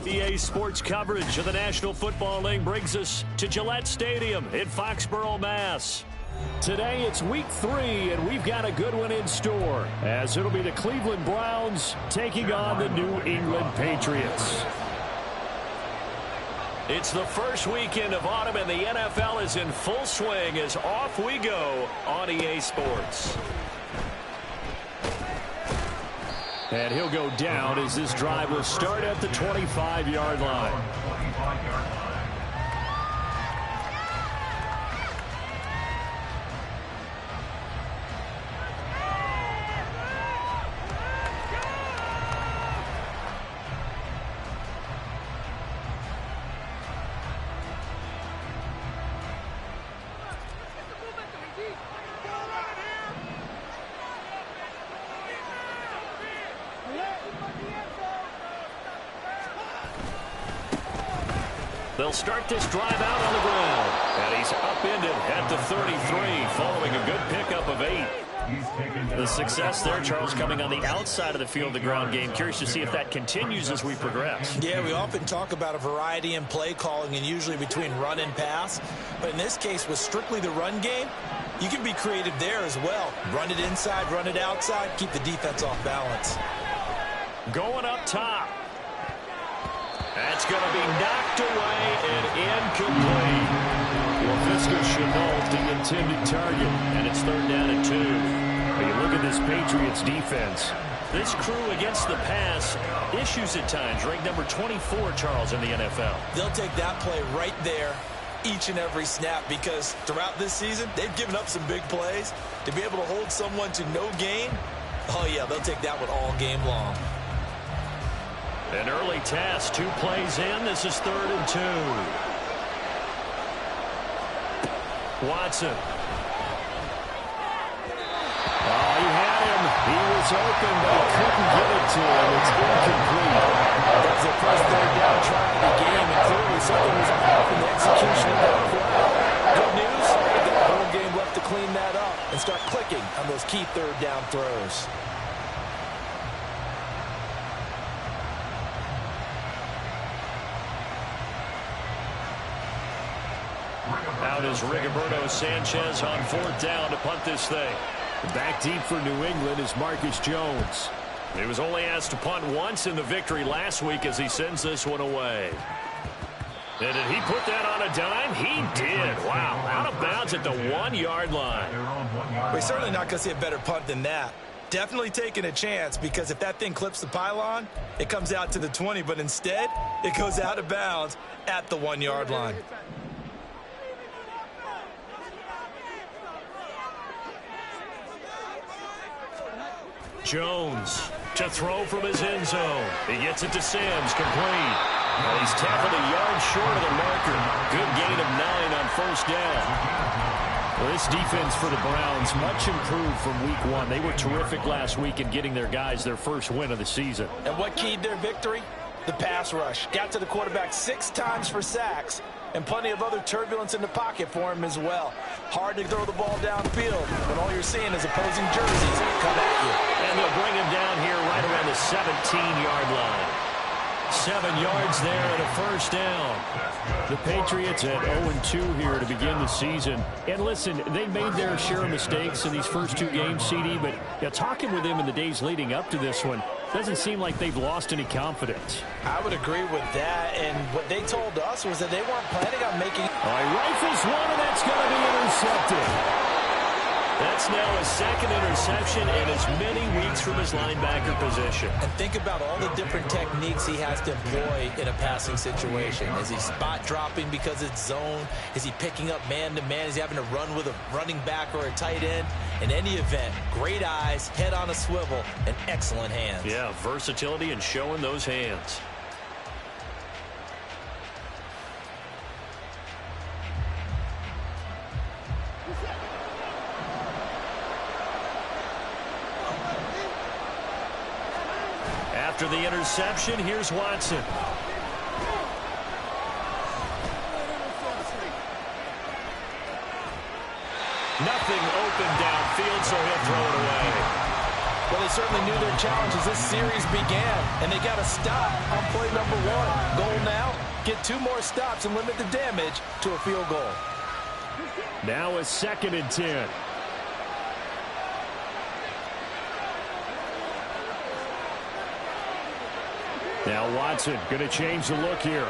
EA Sports coverage of the National Football League brings us to Gillette Stadium in Foxborough, Mass. Today it's week 3, and we've got a good one in store, as it'll be the Cleveland Browns taking on the New England Patriots. It's the first weekend of autumn, and the NFL is in full swing as off we go on EA Sports. And he'll go down as this drive will start at the 25-yard line. They'll start this drive out on the ground. And he's upended at the 33 following a good pickup of 8. The success there, Charles, coming on the outside of the field, the ground game. Curious to see if that continues as we progress. Yeah, we often talk about a variety in play calling and usually between run and pass. But in this case, with strictly the run game, you can be creative there as well. Run it inside, run it outside, keep the defense off balance. Going up top. That's going to be knocked away and incomplete. Well, Visca Chenault, the intended target, and it's 3rd down and 2. But you look at this Patriots defense. This crew against the pass, issues at times, ranked number 24, Charles, in the NFL. They'll take that play right there each and every snap because throughout this season, they've given up some big plays. To be able to hold someone to no gain, oh, yeah, they'll take that one all game long. An early task, 2 plays in. This is 3rd and 2. Watson. Oh, he had him. He was open, but he couldn't get it to him. It's incomplete. That's the first 3rd down try of the game, and clearly something was off in the execution of that play. Good news, they've got a whole game left to clean that up and start clicking on those key 3rd down throws. Out is Rigoberto Sanchez on 4th down to punt this thing. Back deep for New England is Marcus Jones. He was only asked to punt once in the victory last week as he sends this one away. And did he put that on a dime? He did. Wow, out of bounds at the 1-yard line. We're certainly not going to see a better punt than that. Definitely taking a chance because if that thing clips the pylon, it comes out to the 20, but instead, it goes out of bounds at the 1-yard line. Jones to throw from his end zone. He gets it to Sims, complete. Well, he's tackled a yard short of the marker. Good gain of 9 on 1st down. Well, this defense for the Browns, much improved from week 1. They were terrific last week in getting their guys their first win of the season. And what keyed their victory? The pass rush. Got to the quarterback 6 times for sacks, and plenty of other turbulence in the pocket for him as well. Hard to throw the ball downfield when all you're seeing is opposing jerseys come at you. And they'll bring him down here right around the 17-yard line. 7 yards there and a 1st down. The Patriots at 0-2 here to begin the season. And listen, they made their share of mistakes in these first 2 games, CD, but talking with them in the days leading up to this one, doesn't seem like they've lost any confidence. I would agree with that, and what they told us was that they weren't planning on making... He rifles one, and that's going to be intercepted. That's now a 2nd interception in as many weeks from his linebacker position. And think about all the different techniques he has to employ in a passing situation. Is he spot dropping because it's zone? Is he picking up man-to-man? Is he having to run with a running back or a tight end? In any event, great eyes, head on a swivel, and excellent hands. Yeah, versatility and showing those hands. After the interception, here's Watson. Nothing open downfield, so he'll throw it away. Well, they certainly knew their challenge as this series began, and they got a stop on play number 1. Goal now, get 2 more stops and limit the damage to a field goal. Now a 2nd and 10. Now Watson going to change the look here.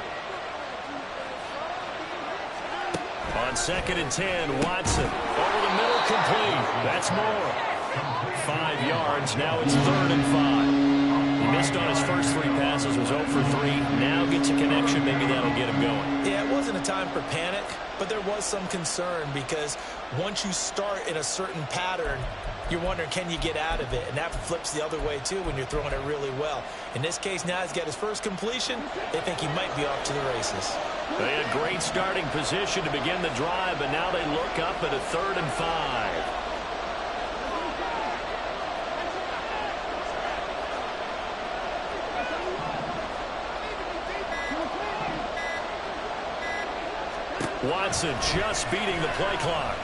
On 2nd and 10, Watson over the middle, complete. That's more. 5 yards. Now it's 3rd and 5. He missed on his first 3 passes, was 0 for 3. Now gets a connection. Maybe that'll get him going. Yeah, it wasn't a time for panic, but there was some concern because once you start in a certain pattern, you're wondering, can you get out of it? And that flips the other way, too, when you're throwing it really well. In this case, now he's got his first completion. They think he might be off to the races. They had great starting position to begin the drive, but now they look up at a 3rd and 5. Watson just beating the play clock.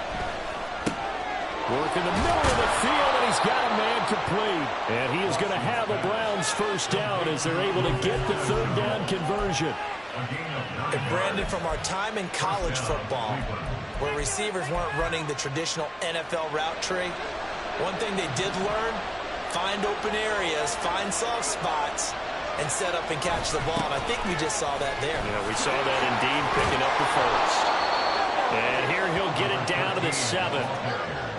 Work in the middle of the field, and he's got a man complete. And he is going to have a Browns first down as they're able to get the 3rd down conversion. And Brandon, from our time in college football, where receivers weren't running the traditional NFL route tree, one thing they did learn, find open areas, find soft spots, and set up and catch the ball. And I think we just saw that there. Yeah, we saw that indeed, picking up the first. And here he'll get it down to the 7.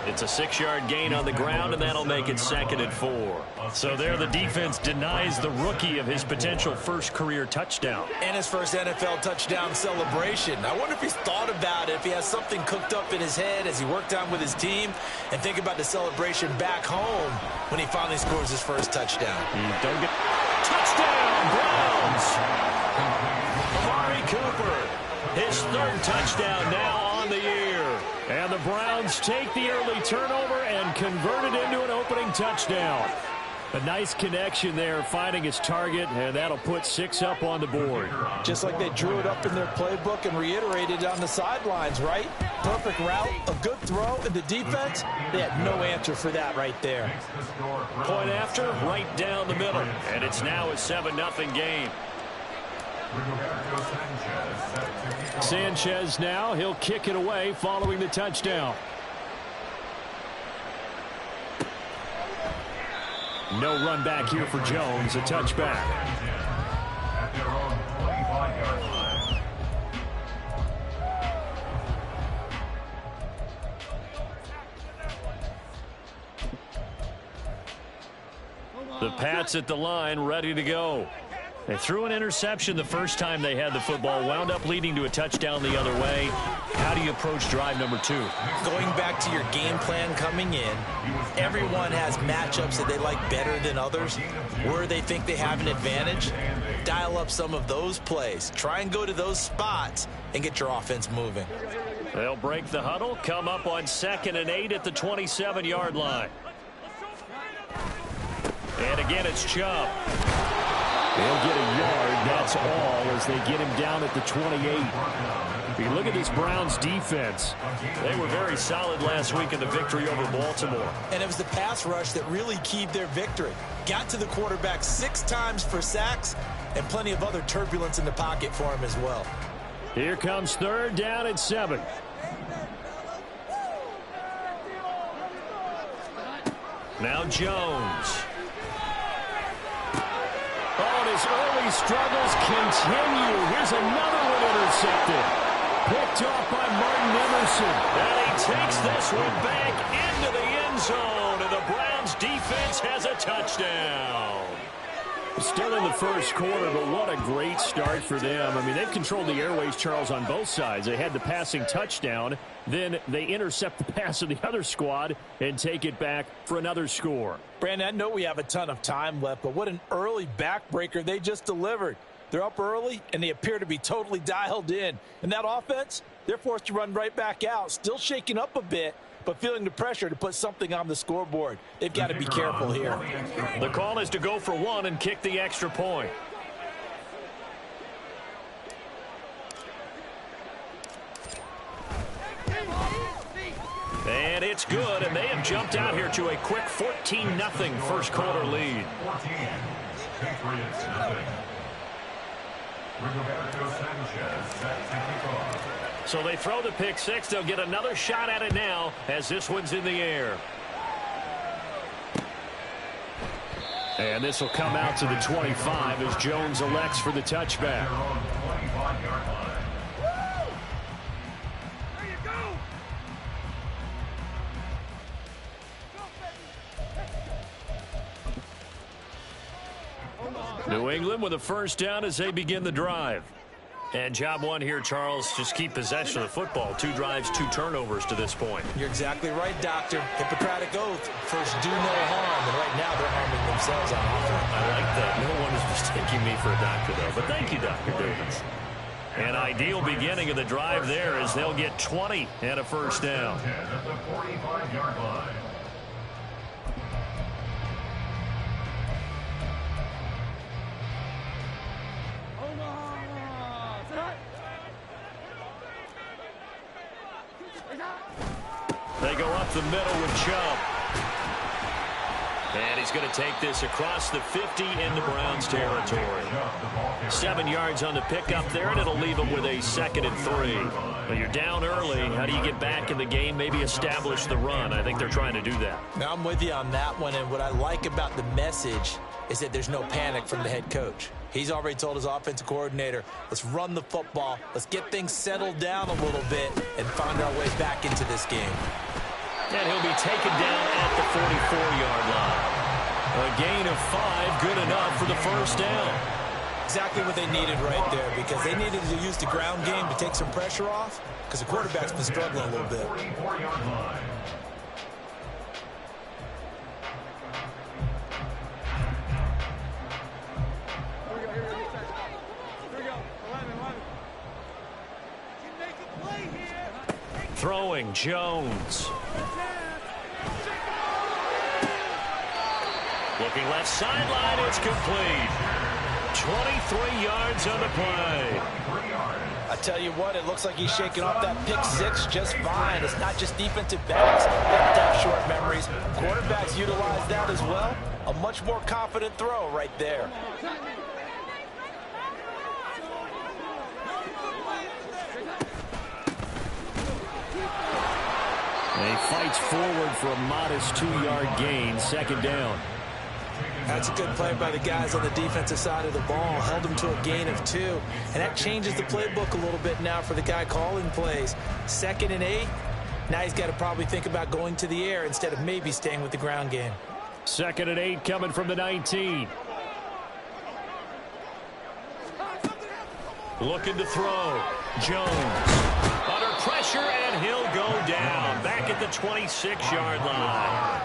It's a 6-yard gain on the ground, and that'll make it 2nd and 4. So there the defense denies the rookie of his potential first career touchdown. And his first NFL touchdown celebration. I wonder if he's thought about it, if he has something cooked up in his head as he worked on with his team, and think about the celebration back home when he finally scores his first touchdown. Don't get... Touchdown, Browns! Amari Cooper, his 3rd touchdown now on the year. And the Browns take the early turnover and convert it into an opening touchdown. A nice connection there, finding his target, and that'll put 6 up on the board. Just like they drew it up in their playbook and reiterated on the sidelines, right? Perfect route, a good throw, and the defense, they had no answer for that right there. Point after, right down the middle. And it's now a 7-0 game. Sanchez now, he'll kick it away following the touchdown. No run back here for Jones, a touchback. The Pats at the line, ready to go. They threw an interception the first time they had the football, wound up leading to a touchdown the other way. How do you approach drive number 2? Going back to your game plan coming in, everyone has matchups that they like better than others. Where they think they have an advantage, dial up some of those plays. Try and go to those spots and get your offense moving. They'll break the huddle, come up on 2nd and 8 at the 27-yard line. And again, it's Chubb. They'll get a yard, that's all, as they get him down at the 28. If you look at this Browns defense, they were very solid last week in the victory over Baltimore. And it was the pass rush that really keyed their victory. Got to the quarterback 6 times for sacks and plenty of other turbulence in the pocket for him as well. Here comes 3rd down and 7. Now Jones. Oh, and his early struggles continue. Here's another one intercepted. Picked off by Martin Emerson. And he takes this one back into the end zone. And the Browns defense has a touchdown. Still in the first quarter, but what a great start for them. I mean, they've controlled the airways, Charles, on both sides. They had the passing touchdown. Then they intercept the pass of the other squad and take it back for another score. Brandon, I know we have a ton of time left, but what an early backbreaker they just delivered. They're up early, and they appear to be totally dialed in. And that offense, they're forced to run right back out, still shaking up a bit, but feeling the pressure to put something on the scoreboard. They've got to be careful here. The call is to go for 1 and kick the extra point. And it's good, and they have jumped out here to a quick 14-0 first quarter lead. 14, Patriots nothing. Rigoberto Sanchez set to kick off. So they throw the pick six. They'll get another shot at it now as this one's in the air. And this will come out to the 25 as Jones elects for the touchback. New England with a first down as they begin the drive. And job one here, Charles, just keep possession of the football. 2 drives, 2 turnovers to this point. You're exactly right, Doctor. Hippocratic oath. First, do no harm. And right now, they're harming themselves on offense. I like that. No one is mistaking me for a doctor, though. But thank you, Dr. Davis. An ideal beginning of the drive there as they'll get 20 and a first down. At the 45-yard line. They go up the middle with Chubb. And he's going to take this across the 50 into Browns territory. 7 yards on the pickup there, and it'll leave them with a 2nd and 3. When you're down early, how do you get back in the game, maybe establish the run? I think they're trying to do that. Now, I'm with you on that one, and what I like about the message is that there's no panic from the head coach. He's already told his offensive coordinator, let's run the football, let's get things settled down a little bit, and find our way back into this game. And he'll be taken down at the 44-yard line. A gain of 5, good enough for the first down. Exactly what they needed right there, because they needed to use the ground game to take some pressure off, because the quarterback's been struggling a little bit. 44-yard line. Throwing Jones. Looking left sideline, it's complete. 23 yards on the play. I tell you what, it looks like he's shaking off that pick six just fine. It's not just defensive backs that have short memories. Quarterbacks utilize that as well. A much more confident throw right there. And he fights forward for a modest 2-yard gain, 2nd down. That's a good play by the guys on the defensive side of the ball. Held them to a gain of 2. And that changes the playbook a little bit now for the guy calling plays. 2nd and 8. Now he's got to probably think about going to the air instead of maybe staying with the ground game. 2nd and 8 coming from the 19. Looking to throw. Jones. Under pressure, and he'll go down. Back at the 26-yard line.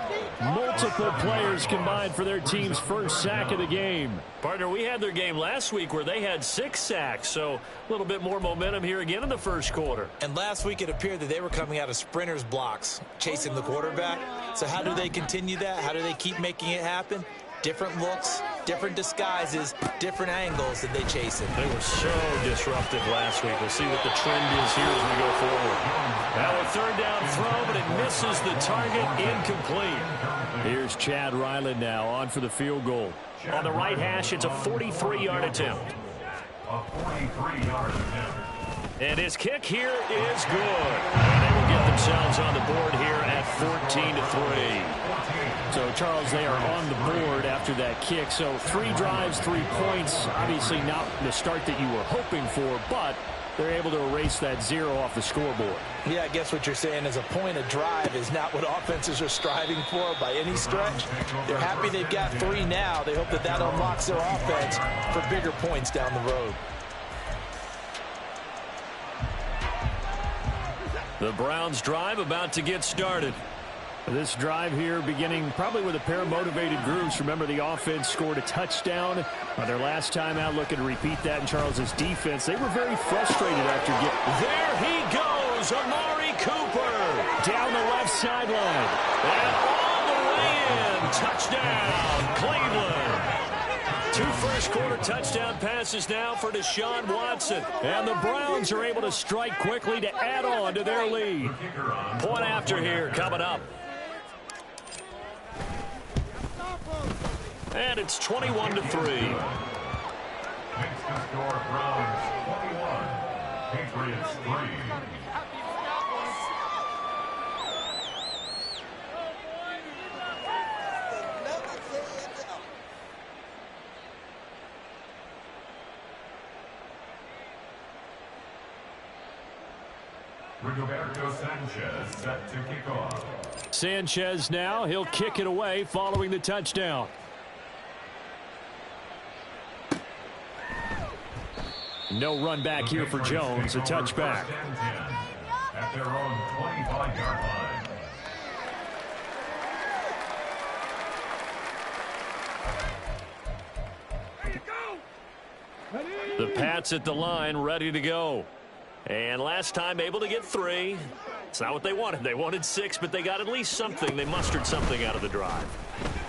Multiple players combined for their team's first sack of the game. Partner, we had their game last week where they had 6 sacks, so a little bit more momentum here again in the first quarter. And last week it appeared that they were coming out of sprinters blocks, chasing the quarterback. So how do they continue that? How do they keep making it happen? Different looks, different disguises, different angles that they chase it. They were so disruptive last week. We'll see what the trend is here as we go forward. Now a 3rd down throw, but it misses the target, incomplete. Here's Chad Ryland now on for the field goal. On the right hash, it's a 43-yard attempt. A 43-yard attempt. And his kick here is good. And they will get themselves on the board here at 14-3. So, Charles, they are on the board after that kick. So 3 drives, 3 points. Obviously not the start that you were hoping for, but they're able to erase that 0 off the scoreboard. Yeah, I guess what you're saying is a point of drive is not what offenses are striving for by any stretch. They're happy they've got 3 now. They hope that that unlocks their offense for bigger points down the road. The Browns drive about to get started. This drive here beginning probably with a pair of motivated groups. Remember, the offense scored a touchdown on their last time out. Looking to repeat that in Charles's defense. They were very frustrated after getting... There he goes, Amari Cooper. Down the left sideline. And all the way in. Touchdown, Cleveland. Two first-quarter touchdown passes now for Deshaun Watson. And the Browns are able to strike quickly to add on to their lead. Point after here coming up. And it's 21-3. Makes the score Browns 21, Patriots 3. Roberto Sanchez set to kick off. Sanchez now, he'll kick it away following the touchdown. No run back here for Jones, a touchback. At their own 25-yard line. The Pats at the line, ready to go. And last time able to get 3. It's not what they wanted. They wanted 6, but they got at least something. They mustered something out of the drive.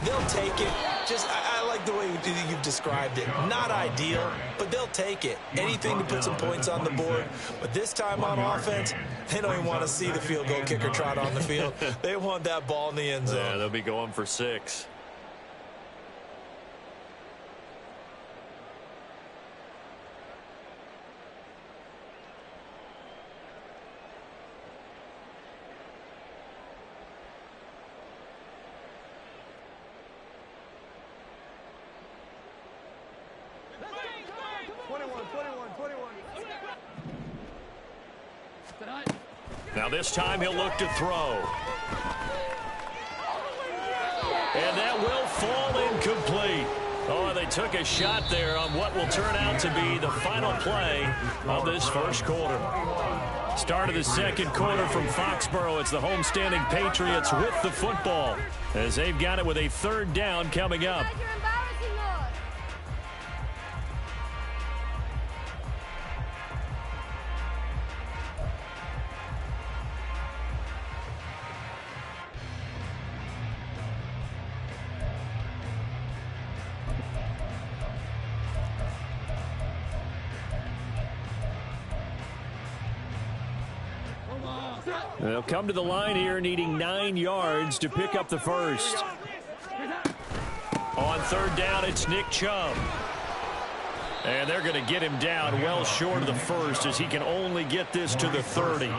They'll take it. I like the way you've described it. Not ideal, but they'll take it. Anything to put some points on the board. But this time on offense, they don't even want to see the field goal kicker trot on the field. They want that ball in the end zone. Yeah, they'll be going for 6. Now this time he'll look to throw. And that will fall incomplete. Oh, they took a shot there on what will turn out to be the final play of this first quarter. Start of the second quarter from Foxborough. It's the homestanding Patriots with the football as they've got it with a third down coming up. They'll come to the line here needing 9 yards to pick up the first. On third down, it's Nick Chubb. And they're going to get him down well short of the first as he can only get this to the 30.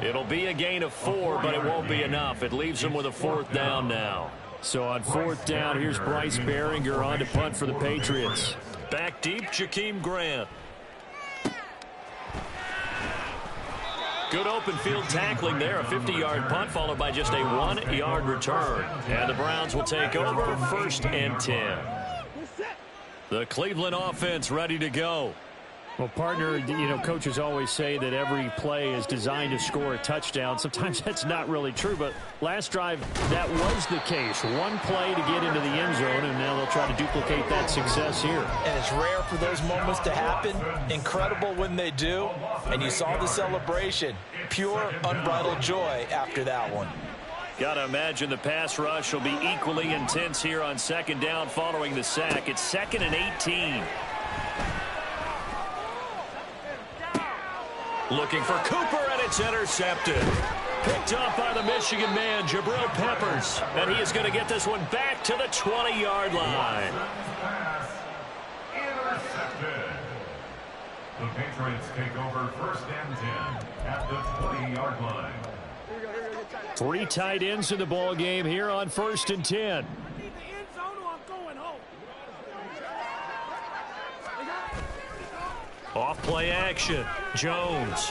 It'll be a gain of 4, but it won't be enough. It leaves him with a fourth down now. So on fourth down, here's Bryce Behringer on to punt for the Patriots. Back deep, Jakeem Grant. Good open field tackling there. A 50-yard punt followed by just a 1-yard return. And the Browns will take over first and 10. The Cleveland offense ready to go. Well, partner, you know, coaches always say that every play is designed to score a touchdown. Sometimes that's not really true, but last drive, that was the case. One play to get into the end zone, and now they'll try to duplicate that success here. And it's rare for those moments to happen. Incredible when they do. And you saw the celebration. Pure, unbridled joy after that one. Got to imagine the pass rush will be equally intense here on second down following the sack. It's 2nd and 18. Looking for Cooper, and it's intercepted. Picked up by the Michigan man, Jabril Peppers. And he is going to get this one back to the 20-yard line. Intercepted. The Patriots take over first and 10 at the 20-yard line. 3 tight ends in the ball game here on first and 10. Off play action. Jones.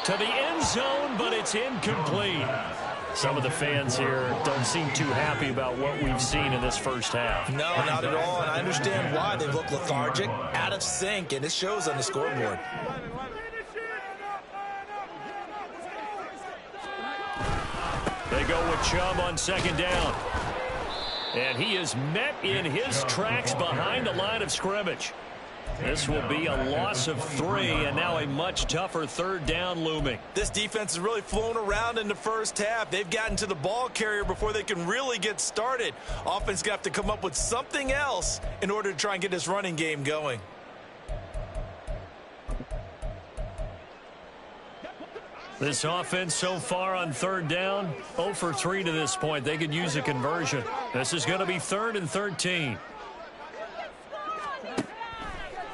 To the end zone, but it's incomplete. Some of the fans here don't seem too happy about what we've seen in this first half. No, not at all. And I understand why. They look lethargic, out of sync, and it shows on the scoreboard. They go with Chubb on second down. And he is met in his tracks behind the line of scrimmage. This will be a loss of 3, and now a much tougher third down looming. This defense has really flown around in the first half. They've gotten to the ball carrier before they can really get started. Offense got to come up with something else in order to try and get this running game going. This offense so far on third down, 0 for 3 to this point. They could use a conversion. This is going to be 3rd and 13.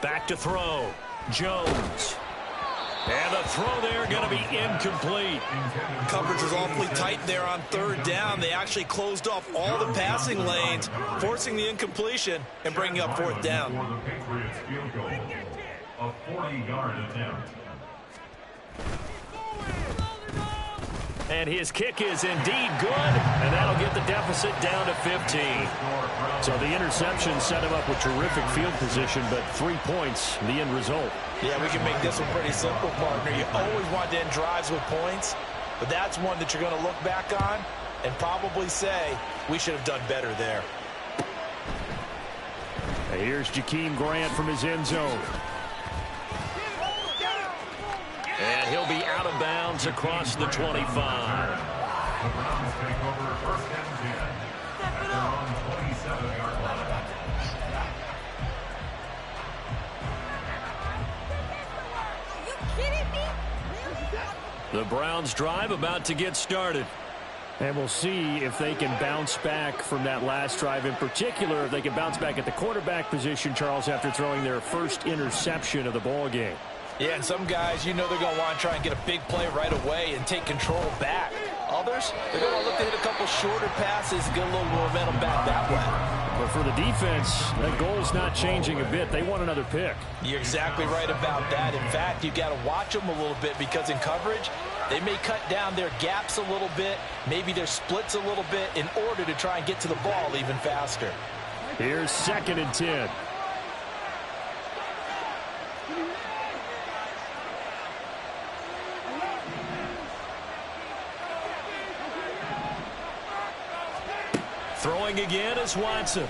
Back to throw. Jones. And the throw there going to be incomplete. Coverage was awfully tight there on third down. They actually closed off all the passing lanes, forcing the incompletion and bringing up 4th down. For the Patriots field goal, a 40-yard attempt. And his kick is indeed good, and that'll get the deficit down to 15. So the interception set him up with terrific field position, but 3 points, the end result. Yeah, we can make this one pretty simple, partner. You always want to end drives with points, but that's one that you're going to look back on and probably say, we should have done better there. And here's Jakeem Grant from his end zone. And he'll be out of bounds across the 25. The Browns take over 1st and 10 at their own 27-yard line. Are you kidding me? The Browns drive about to get started. And we'll see if they can bounce back from that last drive. In particular, if they can bounce back at the quarterback position, Charles, after throwing their first interception of the ball game. Yeah, and some guys, you know they're going to want to try and get a big play right away and take control back. Others, they're going to look to hit a couple shorter passes and get a little momentum back that way. But for the defense, that goal's not changing a bit. They want another pick. You're exactly right about that. In fact, you got to watch them a little bit because in coverage, they may cut down their gaps a little bit, maybe their splits a little bit in order to try and get to the ball even faster. Here's 2nd and 10. Throwing again is Watson.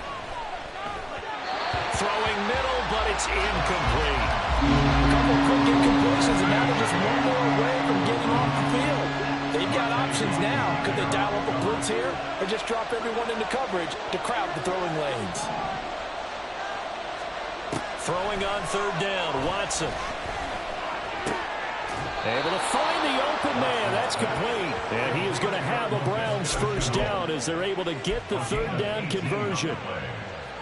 Throwing middle, but it's incomplete. A couple of quick incompletions, and now they're just one more away from getting off the field. They've got options now. Could they dial up a blitz here or just drop everyone into coverage to crowd the throwing lanes? Throwing on 3rd down, Watson. Able to find the open man. That's complete. And he is going to have a Browns 1st down as they're able to get the 3rd down conversion.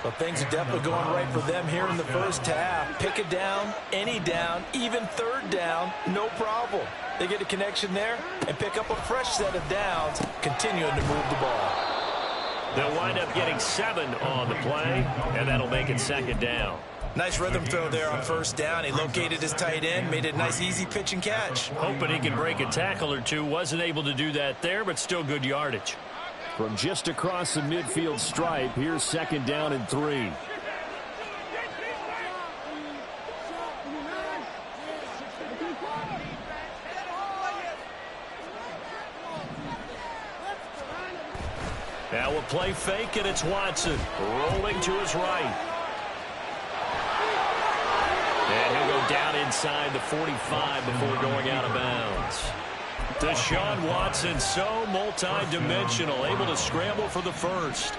But things are definitely going right for them here in the first half. Pick it down, any down, even 3rd down, no problem. They get a connection there and pick up a fresh set of downs, continuing to move the ball. They'll wind up getting 7 on the play, and that'll make it 2nd down. Nice rhythm throw there on 1st down. He located his tight end, made it a nice, easy pitch and catch. Hoping he can break a tackle or two. Wasn't able to do that there, but still good yardage. From just across the midfield stripe, here's 2nd down and 3. Now we'll play fake, and it's Watson rolling to his right. And he'll go down inside the 45 before going out of bounds. Deshaun Watson, so multi-dimensional, able to scramble for the first.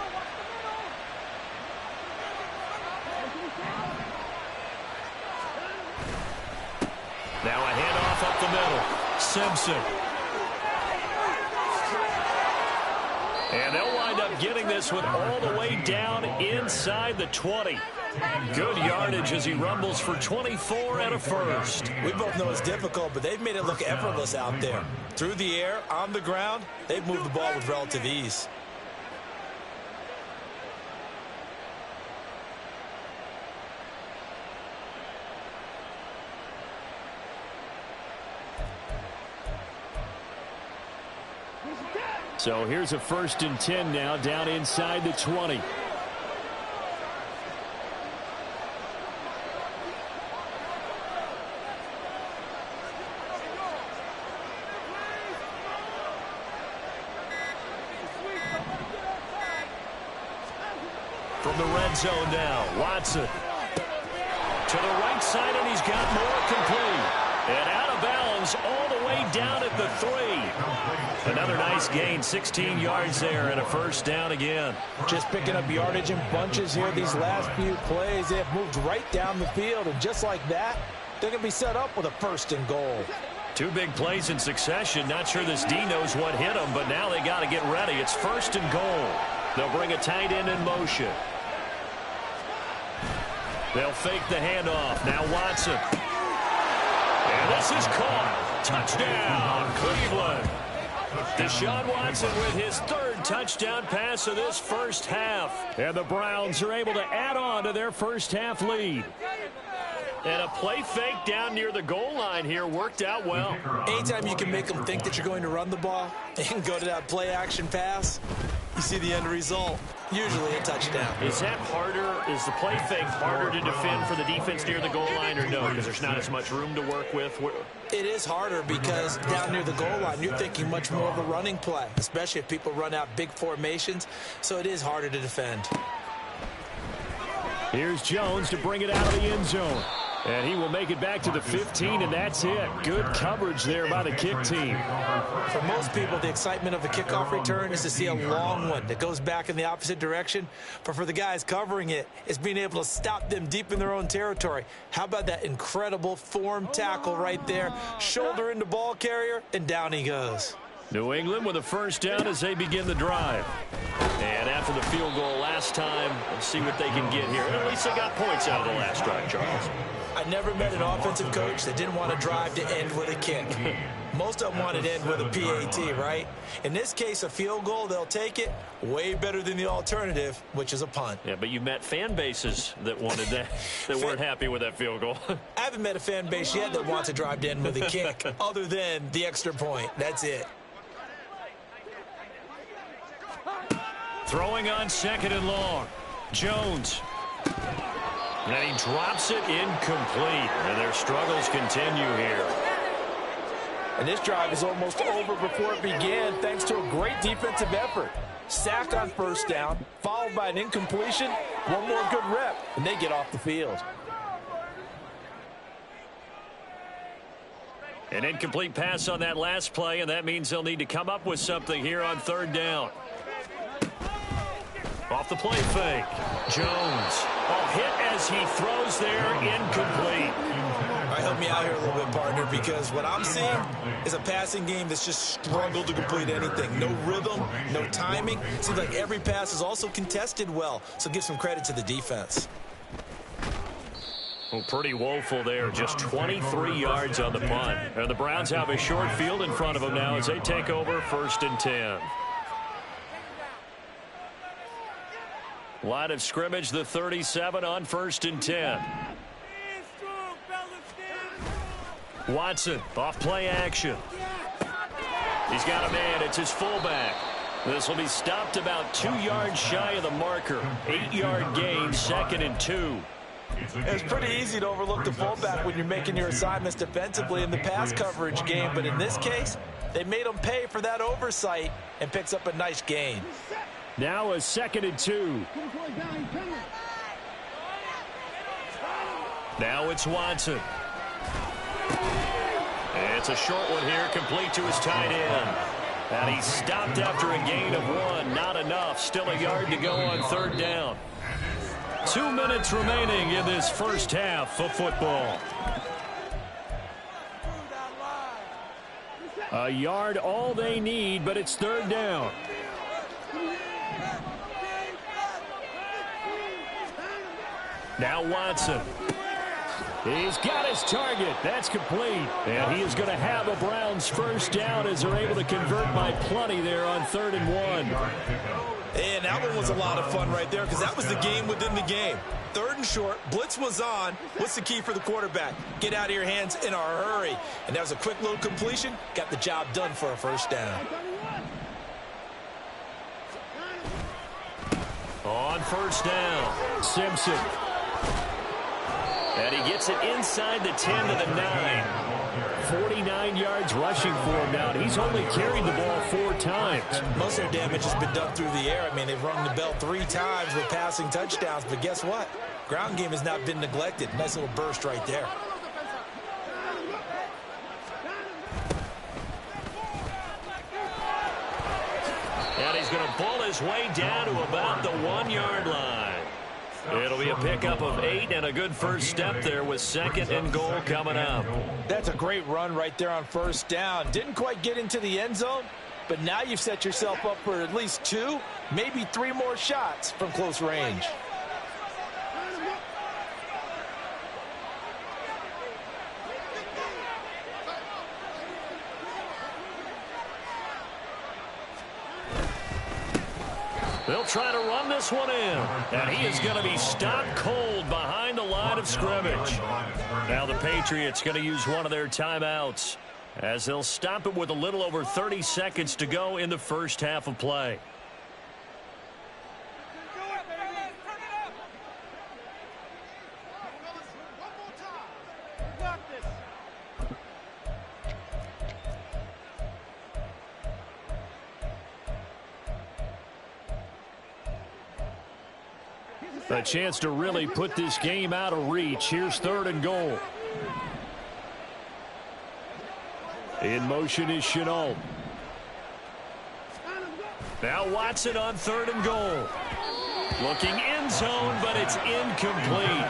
Now a handoff up the middle. Simpson. And they'll wind up getting this one all the way down inside the 20. Good yardage as he rumbles for 24 and a first. We both know it's difficult, but they've made it look effortless out there. Through the air, on the ground, they've moved the ball with relative ease. So here's a 1st and 10 now, down inside the 20. From the red zone now, Watson. To the right side, and he's got more complete. And out of bounds all the way down at the 3. Another nice gain, 16 yards there, and a first down again. Just picking up yardage in bunches here these last few plays. They have moved right down the field, and just like that, they're going to be set up with a first and goal. 2 big plays in succession. Not sure this D knows what hit them, but now they got to get ready. It's first and goal. They'll bring a tight end in motion. They'll fake the handoff. Now Watson. And this is caught. Touchdown, Cleveland. Deshaun Watson with his 3rd touchdown pass of this first half. And the Browns are able to add on to their first half lead. And a play fake down near the goal line here worked out well. Anytime you can make them think that you're going to run the ball and go to that play action pass, you see the end result, usually a touchdown. Is that harder? Is the play fake harder to defend for the defense near the goal line or no? Because there's not as much room to work with? It is harder because down near the goal line, you're thinking much more of a running play, especially if people run out big formations. So it is harder to defend. Here's Jones to bring it out of the end zone. And he will make it back to the 15, and that's it. Good coverage there by the kick team. For most people, the excitement of a kickoff return is to see a long one that goes back in the opposite direction. But for the guys covering it, it's being able to stop them deep in their own territory. How about that incredible form tackle right there? Shoulder into ball carrier, and down he goes. New England with a first down as they begin the drive. And after the field goal last time, let's see what they can get here. At least they got points out of the last drive, Charles. I never met an offensive coach that didn't want to drive to end with a kick. Most of them wanted to end with a PAT, right? In this case, a field goal, they'll take it. Way better than the alternative, which is a punt. Yeah, but you met fan bases that wanted that, that weren't happy with that field goal. I haven't met a fan base yet that wants to drive to end with a kick other than the extra point. That's it. Throwing on 2nd and long. Jones. And he drops it incomplete. And their struggles continue here. And this drive is almost over before it began thanks to a great defensive effort. Sack on first down, followed by an incompletion. One more good rep, and they get off the field. An incomplete pass on that last play, and that means they'll need to come up with something here on 3rd down. Off the play fake. Jones. Oh, hit as he throws there, incomplete. All right, help me out here a little bit, partner, because what I'm seeing is a passing game that's just struggled to complete anything. No rhythm, no timing. Seems like every pass is also contested well, so give some credit to the defense. Well, pretty woeful there. Just 23 yards on the punt. And the Browns have a short field in front of them now as they take over 1st and 10. Line of scrimmage, the 37 on 1st and 10. Watson, off play action. He's got a man. It's his fullback. This will be stopped about 2 yards shy of the marker. 8-yard gain, 2nd and 2. It's pretty easy to overlook the fullback when you're making your assignments defensively in the pass coverage game, but in this case, they made him pay for that oversight and picks up a nice gain. Now a 2nd and 2. Now it's Watson. And it's a short one here, complete to his tight end. And he's stopped after a gain of 1. Not enough. Still a yard to go on 3rd down. 2 minutes remaining in this first half of football. A yard all they need, but it's 3rd down. Now Watson. He's got his target. That's complete. And he is going to have a Browns first down as they're able to convert by plenty there on 3rd and 1. And that one was a lot of fun right there because that was the game within the game. 3rd and short, blitz was on. What's the key for the quarterback? Get out of your hands in a hurry. And that was a quick little completion. Got the job done for a first down. On 1st down, Simpson. And he gets it inside the 10 to the 9. 49 yards rushing for him now. He's only carried the ball 4 times. Most of their damage has been done through the air. I mean, they've rung the bell 3 times with passing touchdowns, but guess what? Ground game has not been neglected. Nice little burst right there. And he's going to pull his way down to about the 1-yard line. It'll be a pickup of 8 and a good first step there with 2nd and goal coming up. That's a great run right there on first down. Didn't quite get into the end zone, but now you've set yourself up for at least 2, maybe 3 more shots from close range. They'll try to run this one in, and he is going to be stopped cold behind the line of scrimmage. Now the Patriots going to use one of their timeouts as they'll stop it with a little over 30 seconds to go in the first half of play. A chance to really put this game out of reach. Here's 3rd and goal. In motion is Chenault. Now Watson on 3rd and goal. Looking end zone, but it's incomplete.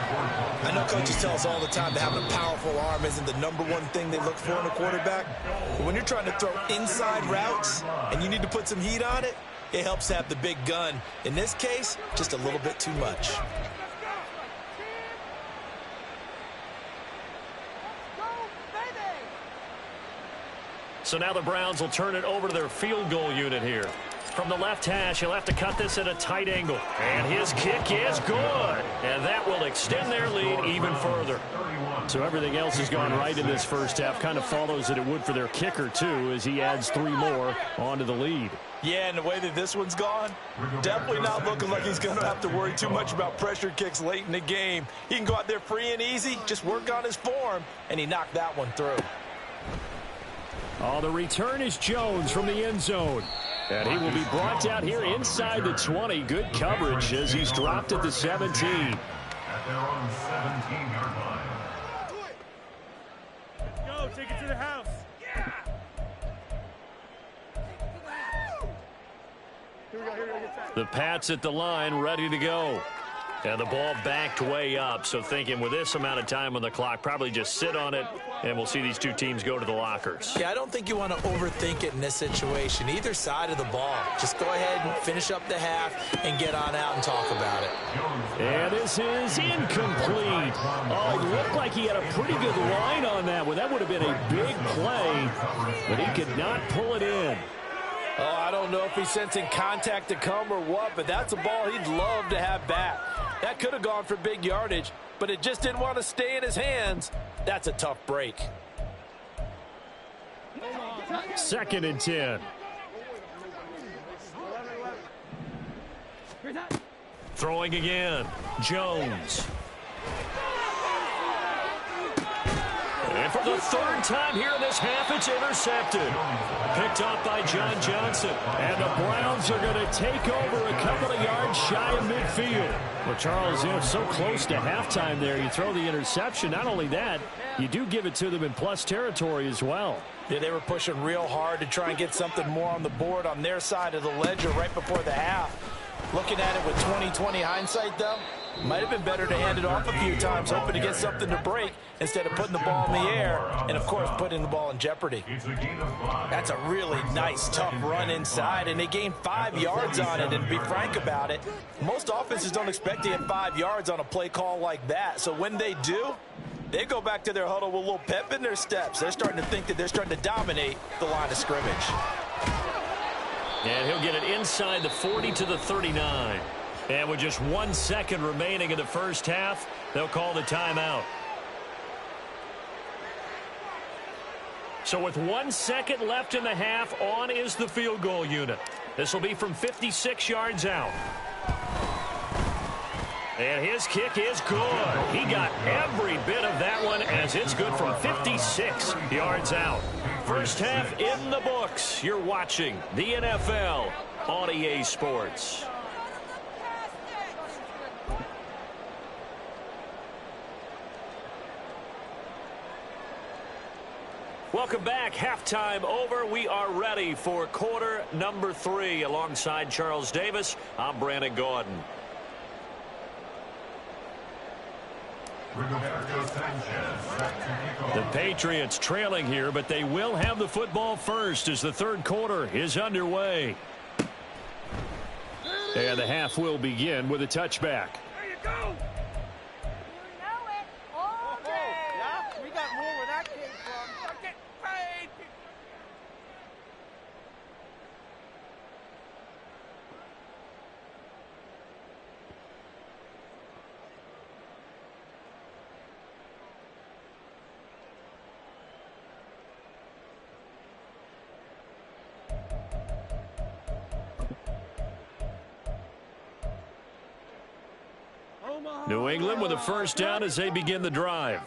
I know coaches tell us all the time that having a powerful arm isn't the #1 thing they look for in a quarterback. But when you're trying to throw inside routes and you need to put some heat on it, it helps to have the big gun. In this case, just a little bit too much. So now the Browns will turn it over to their field goal unit here. From the left hash, he'll have to cut this at a tight angle. And his kick is good. And that will extend their lead even further. So everything else has gone right in this first half. Kind of follows that it would for their kicker, too, as he adds 3 more onto the lead. Yeah, and the way that this one's gone, definitely not looking like he's going to have to worry too much about pressure kicks late in the game. He can go out there free and easy, just work on his form, and he knocked that one through. Oh, the return is Jones from the end zone. And he will be brought down here inside the 20. Good coverage as he's dropped at the 17. At their own 17-yard line. Let's go, take it to the house. Yeah. Here we go, The Pats at the line, ready to go. And the ball backed way up, so thinking with this amount of time on the clock, probably just sit on it, and we'll see these two teams go to the lockers. Yeah, I don't think you want to overthink it in this situation, either side of the ball. Just go ahead and finish up the half and get on out and talk about it. And this is incomplete. Oh, it looked like he had a pretty good line on that one. That would have been a big play, but he could not pull it in. Oh, I don't know if he's sensing contact to come or what, but that's a ball he'd love to have back. That could have gone for big yardage, but it just didn't want to stay in his hands. That's a tough break. 2nd and 10. Throwing again, Jones. And for the 3rd time here in this half, it's intercepted. Picked up by John Johnson. And the Browns are going to take over a couple of yards shy of midfield. Well, Charles, so close to halftime there. You throw the interception. Not only that, you do give it to them in plus territory as well. Yeah, they were pushing real hard to try and get something more on the board on their side of the ledger right before the half. Looking at it with 20/20 hindsight, though, might have been better to hand it off a few times, hoping to get something to break instead of putting the ball in the air and, of course, putting the ball in jeopardy. That's a really nice, tough run inside, and they gained 5 yards on it. And to be frank about it, most offenses don't expect to get 5 yards on a play call like that. So when they do, they go back to their huddle with a little pep in their steps. They're starting to think that they're starting to dominate the line of scrimmage. And he'll get it inside the 40 to the 39. And with just 1 second remaining in the first half, they'll call the timeout. So with 1 second left in the half, on is the field goal unit. This will be from 56 yards out. And his kick is good. He got every bit of that one as it's good from 56 yards out. First half in the books. You're watching the NFL on EA Sports. Welcome back. Halftime over. We are ready for quarter number 3. Alongside Charles Davis, I'm Brandon Gordon. The Patriots trailing here, but they will have the football first as the third quarter is underway. And the half will begin with a touchback. There you go. We got more where that came from. Get paid. New England with a first down as they begin the drive.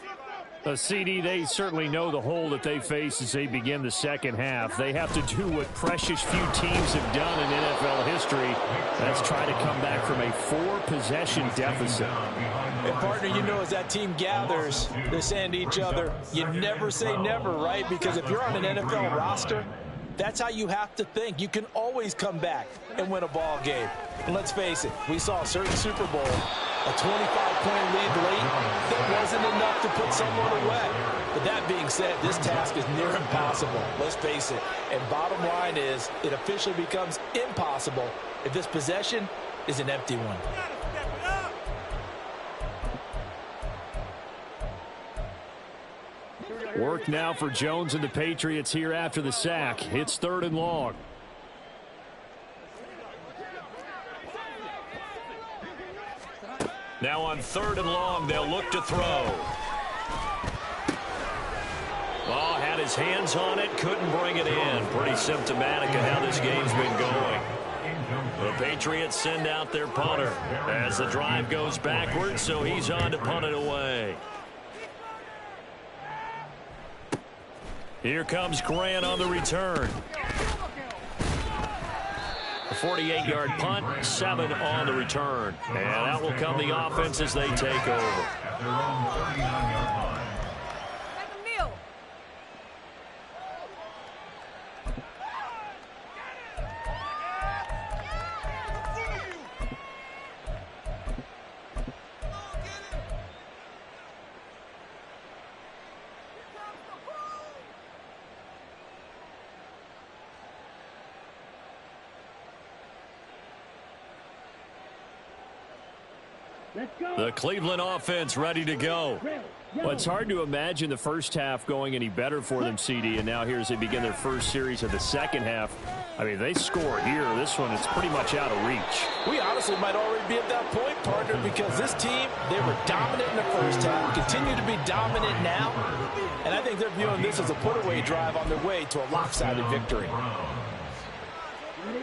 A CD, they certainly know the hole that they face as they begin the second half. They have to do what precious few teams have done in NFL history. That's try to come back from a 4-possession deficit. And partner, you know, as that team gathers, they're saying to each other, you never say never, right? Because if you're on an NFL roster, that's how you have to think. You can always come back and win a ball game. And let's face it, we saw a certain Super Bowl, a 25-point lead late, that wasn't enough to put someone away. But that being said, this task is near impossible. Let's face it. And bottom line is, it officially becomes impossible if this possession is an empty one. Work now for Jones and the Patriots here after the sack. It's 3rd and long. Now on 3rd and long, they'll look to throw. Oh, had his hands on it, couldn't bring it in. Pretty symptomatic of how this game's been going. The Patriots send out their punter as the drive goes backwards, so he's on to punt it away. Here comes Grant on the return. A 48-yard punt, 7 on the return. And out will come the offense as they take over. The Cleveland offense ready to go. Well, it's hard to imagine the first half going any better for them, CD, and now here as they begin their first series of the second half. I mean, they score here. This one is pretty much out of reach. We honestly might already be at that point, partner, because this team, they were dominant in the first half, continue to be dominant now, and I think they're viewing this as a put-away drive on their way to a lopsided victory.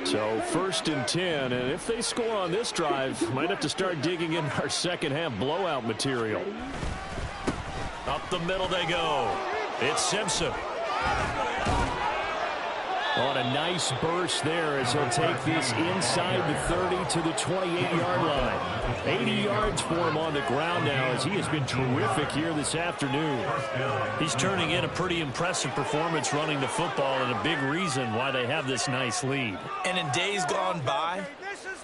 So 1st and 10, and if they score on this drive, might have to start digging in our second half blowout material. Up the middle they go. It's Simpson. On a nice burst there as he'll take this inside the 30 to the 28-yard line. 80 yards for him on the ground now as he has been terrific here this afternoon. He's turning in a pretty impressive performance running the football, and a big reason why they have this nice lead. And in days gone by,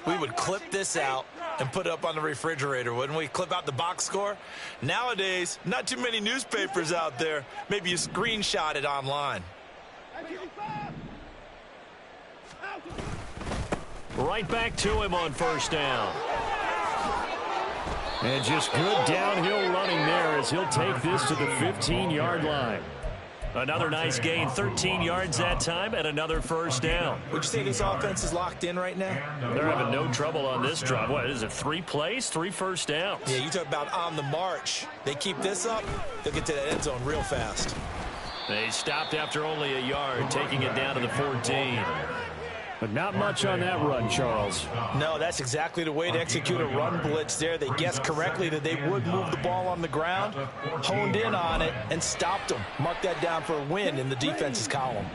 we would clip this out and put it up on the refrigerator, wouldn't we? Clip out the box score. Nowadays, not too many newspapers out there. Maybe you screenshot it online. Right back to him on 1st down. And just good downhill running there as he'll take this to the 15-yard line. Another nice gain, 13 yards that time, and another 1st down. Would you say this offense is locked in right now? They're having no trouble on this drive. What is it, 3 plays, 3 first downs? Yeah, you talk about on the march. They keep this up, they'll get to that end zone real fast. They stopped after only a yard, taking it down to the 14. But not much on that run, Charles. No, that's exactly the way to execute a run blitz there. They guessed correctly that they would move the ball on the ground, honed in on it, and stopped them. Mark that down for a win in the defense's column.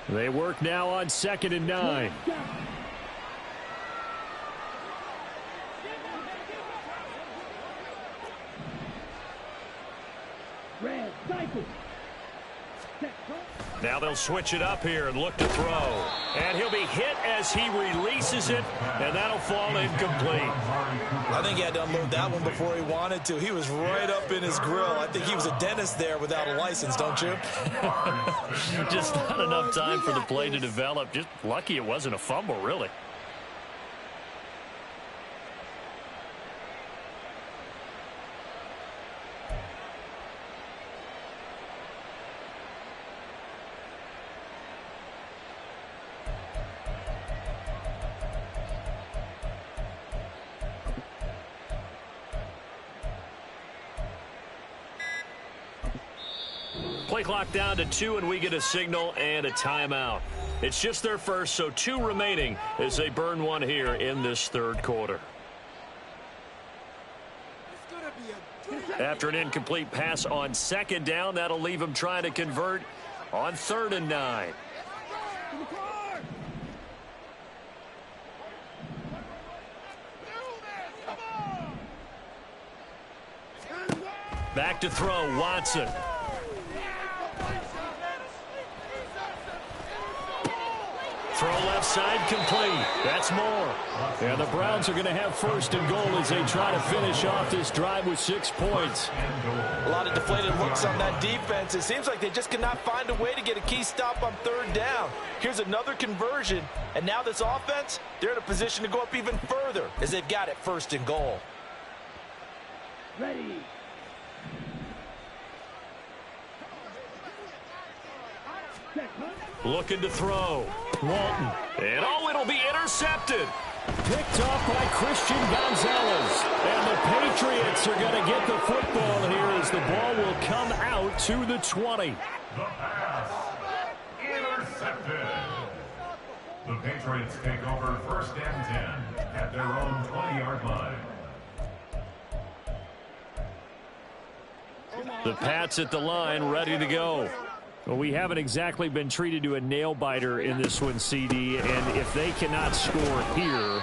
They work now on 2nd and 9. Now they'll switch it up here and look to throw. And he'll be hit as he releases it, and that'll fall incomplete. I think he had to unload that one before he wanted to. He was right up in his grill. I think he was a dentist there without a license, don't you? Just not enough time for the play to develop. Just lucky it wasn't a fumble, really. Play clock down to 2, and we get a signal and a timeout. It's just their first, so 2 remaining as they burn one here in this third quarter. After an incomplete pass on second down, that'll leave them trying to convert on 3rd and 9. Back to throw, Watson. Throw left side complete. That's more. And the Browns are going to have 1st and goal as they try to finish off this drive with 6 points. A lot of deflated looks on that defense. It seems like they just cannot find a way to get a key stop on 3rd down. Here's another conversion. And now this offense, they're in a position to go up even further as they've got it 1st and goal. Ready. Looking to throw. Walton. And it'll be intercepted. Picked off by Christian Gonzalez. And the Patriots are going to get the football here as the ball will come out to the 20. The pass. Intercepted. The Patriots take over 1st and 10 at their own 20-yard line. The Pats at the line, ready to go. Well, we haven't exactly been treated to a nail-biter in this one, CD, and if they cannot score here,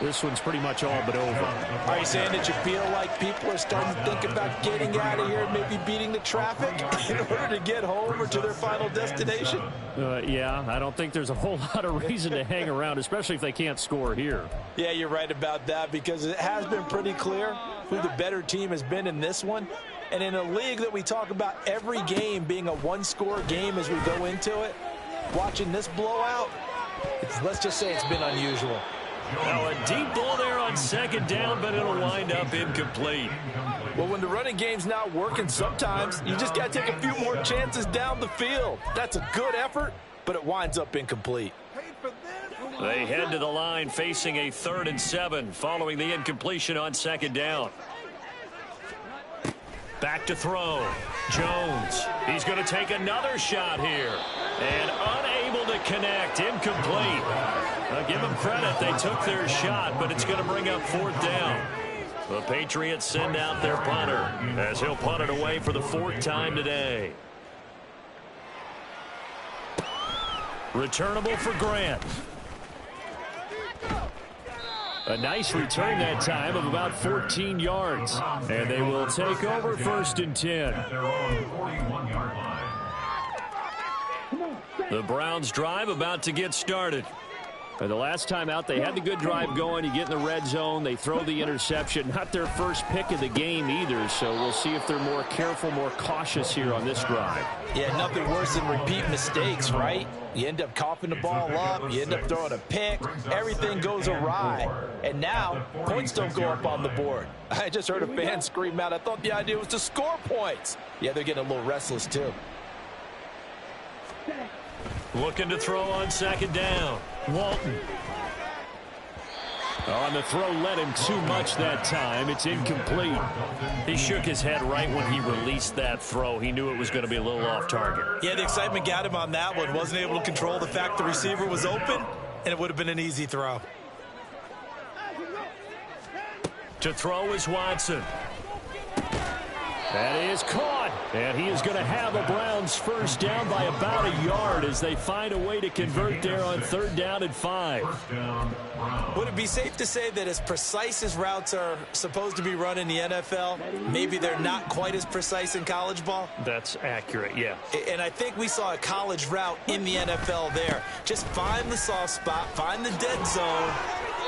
this one's pretty much all but over. Are you saying that you feel like people are starting to think about getting out of here, maybe beating the traffic in order to get home or to their final destination? Yeah, I don't think there's a whole lot of reason to hang around, especially if they can't score here. Yeah, you're right about that because it has been pretty clear who the better team has been in this one. And in a league that we talk about every game being a one-score game as we go into it, watching this blowout, let's just say it's been unusual. Now a deep ball there on 2nd down, but it'll wind up incomplete. Well, when the running game's not working, sometimes you just got to take a few more chances down the field. That's a good effort, but it winds up incomplete. They head to the line facing a 3rd and 7 following the incompletion on 2nd down. Back to throw. Jones. He's going to take another shot here. And unable to connect. Incomplete. I'll give them credit. They took their shot, but it's going to bring up 4th down. The Patriots send out their punter as he'll punt it away for the 4th time today. Returnable for Grant. A nice return that time of about 14 yards. And they will take over 1st and 10. The Browns drive about to get started. The last time out, they had the good drive going. You get in the red zone. They throw the interception. Not their first pick of the game either, so we'll see if they're more careful, more cautious here on this drive. Yeah, nothing worse than repeat mistakes, right? You end up coughing the ball up. You end up throwing a pick. Everything goes awry. And now, points don't go up on the board. I just heard a fan scream out, I thought the idea was to score points. Yeah, they're getting a little restless, too. Looking to throw on 2nd down. Walton. On the throw, led him too much that time. It's incomplete. He shook his head right when he released that throw. He knew it was going to be a little off target. Yeah, the excitement got him on that one. Wasn't able to control the fact the receiver was open, and it would have been an easy throw. To throw is Watson. That is caught, and he is going to have a Browns first down by about a yard as they find a way to convert there on 3rd down and 5. Would it be safe to say that as precise as routes are supposed to be run in the NFL, maybe they're not quite as precise in college ball? That's accurate, yeah. And I think we saw a college route in the NFL there. Just find the soft spot, find the dead zone,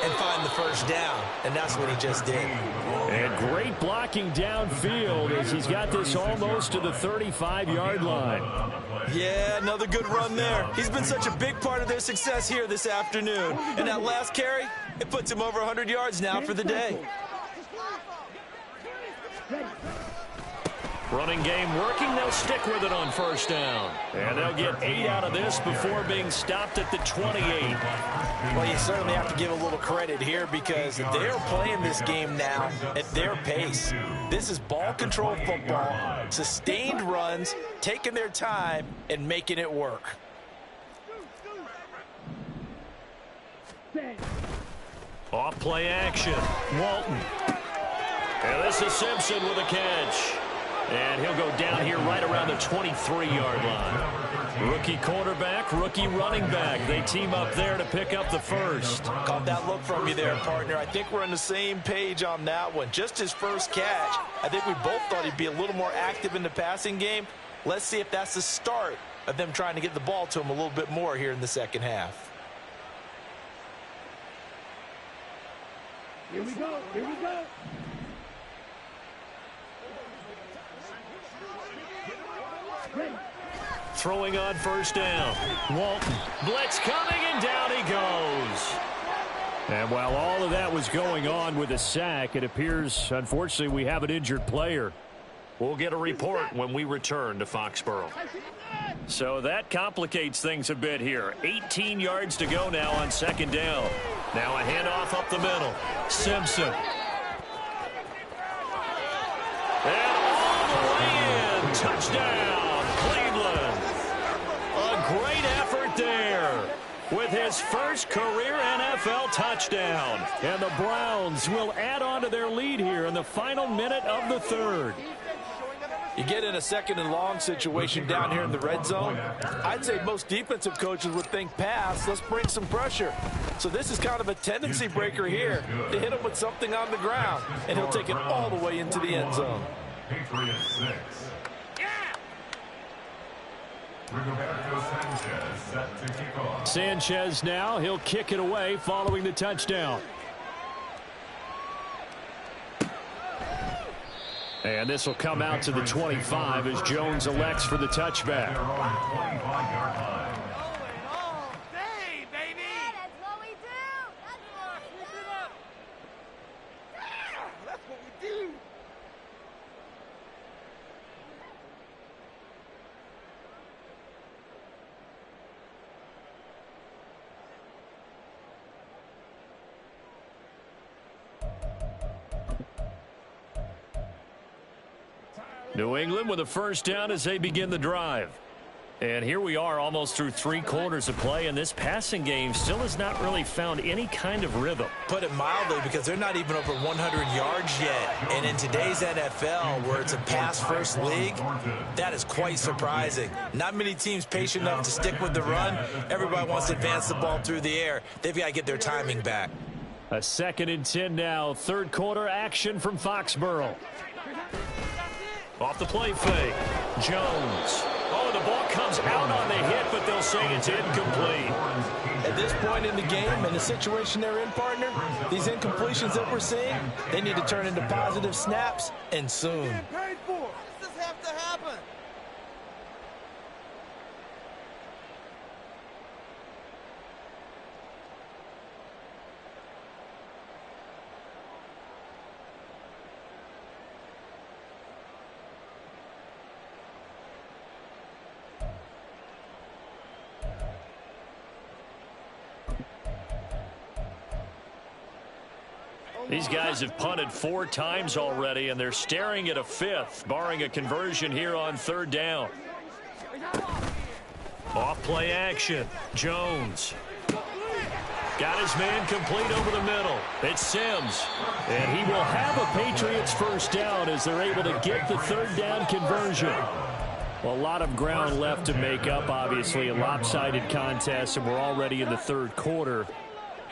and find the first down. And that's what he just did. And great blocking downfield as he's got this almost to the 35-yard line. Yeah, another good run there. He's been such a big part of their success here this afternoon. And that last carry, it puts him over 100 yards now for the day. Running game working. They'll stick with it on first down. And they'll get 8 out of this before being stopped at the 28. Well, you certainly have to give a little credit here because they're playing this game now at their pace. This is ball control football, sustained runs, taking their time, and making it work. Off play action. Walton. And this is Simpson with a catch. And he'll go down here right around the 23-yard line. Rookie quarterback, rookie running back. They team up there to pick up the first. Caught that look from you there, partner. I think we're on the same page on that one. Just his first catch. I think we both thought he'd be a little more active in the passing game. Let's see if that's the start of them trying to get the ball to him a little bit more here in the second half. Here we go. Here we go. Throwing on first down. Walton. Blitz coming, and down he goes. And while all of that was going on with a sack, it appears, unfortunately, we have an injured player. We'll get a report when we return to Foxborough. So that complicates things a bit here. 18 yards to go now on second down. Now a handoff up the middle. Simpson. And all the way in. Touchdown, Cleveland. A great effort there with his first career NFL touchdown. And the Browns will add on to their lead here in the final minute of the third. You get in a second and long situation down here in the red zone. I'd say most defensive coaches would think pass. Let's bring some pressure. So this is kind of a tendency breaker here to hit him with something on the ground. And he'll take it all the way into the end zone. Patriots 6. Rigoberto Sanchez set to kick off. Sanchez now, he'll kick it away following the touchdown. And this will come out to the 25 as Jones elects for the touchback. Their own 25-yard line. Hey, baby! Yeah, that's what we do! That's what we do! Yeah, that's what we do. New England with a first down as they begin the drive. And here we are almost through 3 quarters of play, and this passing game still has not really found any kind of rhythm. Put it mildly, because they're not even over 100 yards yet. And in today's NFL, where it's a pass-first league, that is quite surprising. Not many teams patient enough to stick with the run. Everybody wants to advance the ball through the air. They've got to get their timing back. A 2nd and 10 now. Third quarter action from Foxborough. Off the play fake. Jones. Oh, the ball comes out on the hit, but they'll say it's incomplete. At this point in the game and the situation they're in, partner, these incompletions that we're seeing, they need to turn into positive snaps, and soon. Paid for. Does this have to happen? These guys have punted 4 times already, and they're staring at a 5th, barring a conversion here on 3rd down. Off play action. Jones. Got his man complete over the middle. It's Sims. And he will have a Patriots first down as they're able to get the third down conversion. Well, a lot of ground left to make up, obviously. A lopsided contest, and we're already in the third quarter.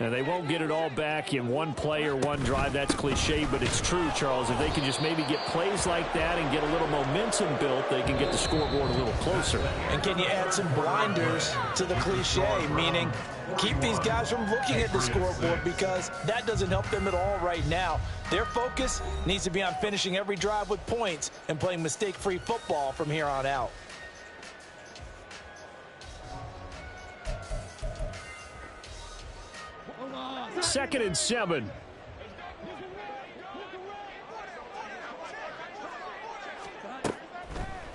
And they won't get it all back in one play or one drive. That's cliche, but it's true, Charles. If they can just maybe get plays like that and get a little momentum built, they can get the scoreboard a little closer. And can you add some blinders to the cliche, meaning keep these guys from looking at the scoreboard, because that doesn't help them at all right now. Their focus needs to be on finishing every drive with points and playing mistake-free football from here on out. Second and 7.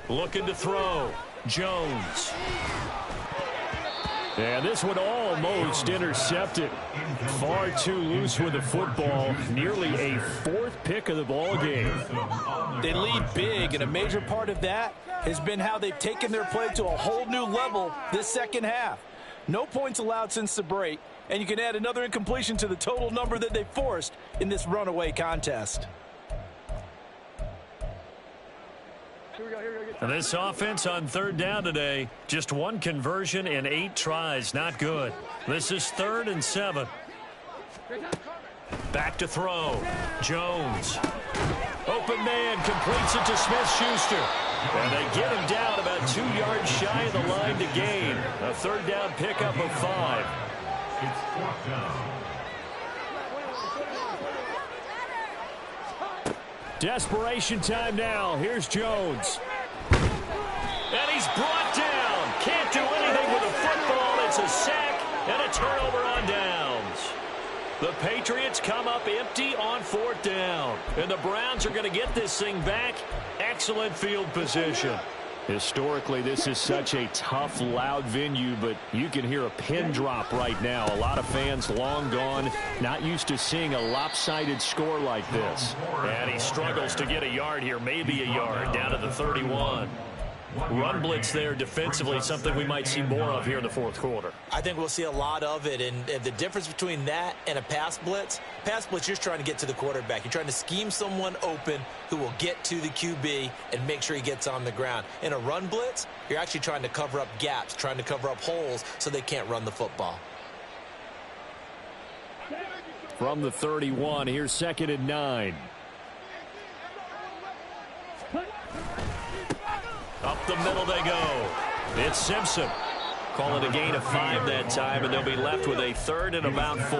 Looking to throw. Jones. And this one almost intercepted. Far too loose with the football. Nearly a fourth pick of the ball game. They lead big, and a major part of that has been how they've taken their play to a whole new level this second half. No points allowed since the break, and you can add another incompletion to the total number that they forced in this runaway contest. And this offense on third down today, just one conversion in 8 tries. Not good. This is 3rd and 7. Back to throw. Jones. Open man completes it to Smith-Schuster. And they get him down about 2 yards shy of the line to gain. A third down pickup of 5. It's 4th down. Desperation time now. Here's Jones. And he's brought down. Can't do anything with a football. It's a sack and a turnover on downs. The Patriots come up empty on 4th down. And the Browns are going to get this thing back. Excellent field position. Historically, this is such a tough, loud venue, but you can hear a pin drop right now. A lot of fans long gone, not used to seeing a lopsided score like this. And he struggles to get a yard here, maybe a yard, down to the 31. Run blitz there defensively, something we might see more of here in the 4th quarter. I think we'll see a lot of it, and the difference between that and a pass blitz, you're just trying to get to the quarterback. You're trying to scheme someone open who will get to the QB and make sure he gets on the ground. In a run blitz, you're actually trying to cover up gaps, trying to cover up holes so they can't run the football. From the 31, here's 2nd and 9. Up the middle they go. It's Simpson. Call it a gain of 5 that time, and they'll be left with a 3rd and about 4.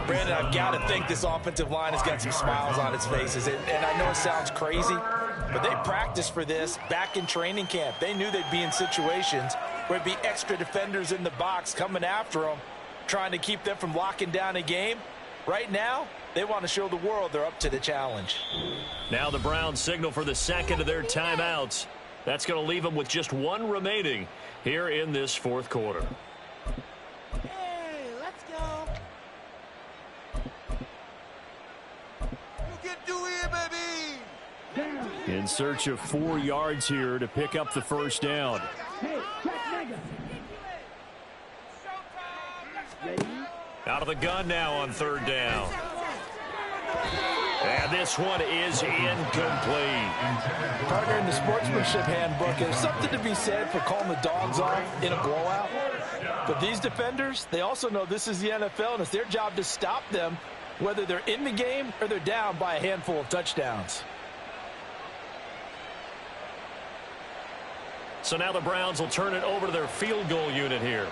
Brandon, I've got to think this offensive line has got some smiles on its faces. And I know it sounds crazy, but they practiced for this back in training camp. They knew they'd be in situations where it'd be extra defenders in the box coming after them, trying to keep them from locking down a game. Right now, they want to show the world they're up to the challenge. Now the Browns signal for the second of their timeouts. That's going to leave them with just 1 remaining here in this 4th quarter. Hey, let's go. You can do it, baby. In search of 4 yards here to pick up the first down. Out of the gun now on 3rd down. And this one is incomplete. Partner, in the sportsmanship handbook, there's something to be said for calling the dogs off in a blowout. But these defenders, they also know this is the NFL, and it's their job to stop them, whether they're in the game or they're down by a handful of touchdowns. So now the Browns will turn it over to their field goal unit here.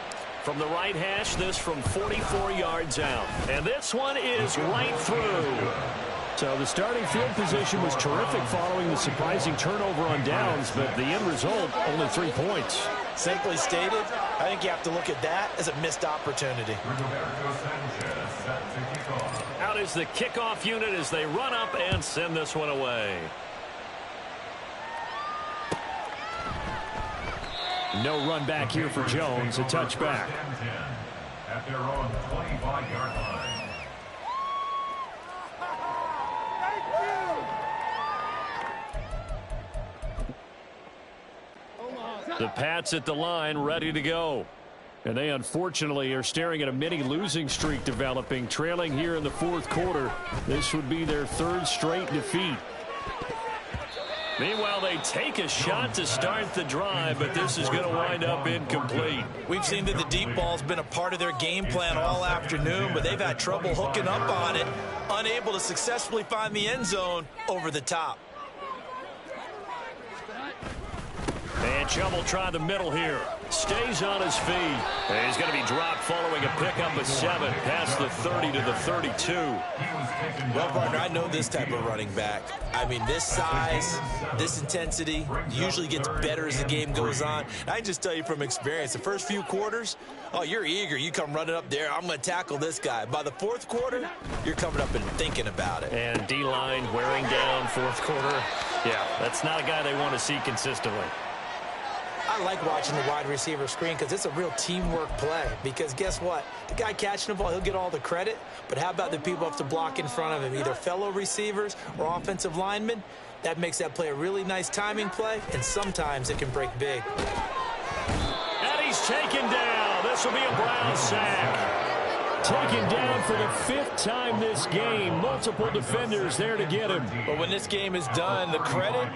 From the right hash, this from 44 yards out. And this one is right through. So the starting field position was terrific following the surprising turnover on downs, but the end result, only 3 points. Simply stated, I think you have to look at that as a missed opportunity. Out is the kickoff unit as they run up and send this one away. No run back here for Jones, a touchback. At their own 25-yard line. The Pats at the line, ready to go. And they unfortunately are staring at a mini losing streak developing, trailing here in the fourth quarter. This would be their third straight defeat. Meanwhile, they take a shot to start the drive, but this is going to wind up incomplete. We've seen that the deep ball's been a part of their game plan all afternoon, but they've had trouble hooking up on it, unable to successfully find the end zone over the top. And Chubb will try the middle here. Stays on his feet. And he's going to be dropped following a pickup of 7 past the 30 to the 32. Well, partner, I know this type of running back. I mean, this size, this intensity usually gets better as the game goes on. I can just tell you from experience, the first few quarters, oh, you're eager. You come running up there, I'm going to tackle this guy. By the fourth quarter, you're coming up and thinking about it. And D-line wearing down fourth quarter. Yeah, that's not a guy they want to see consistently. I like watching the wide receiver screen because it's a real teamwork play. Because guess what? The guy catching the ball, he'll get all the credit. But how about the people who have to block in front of him, either fellow receivers or offensive linemen? That makes that play a really nice timing play, and sometimes it can break big. And he's taken down. This will be a Brown sack. Taken down for the 5th time this game. Multiple defenders there to get him. But when this game is done, the credit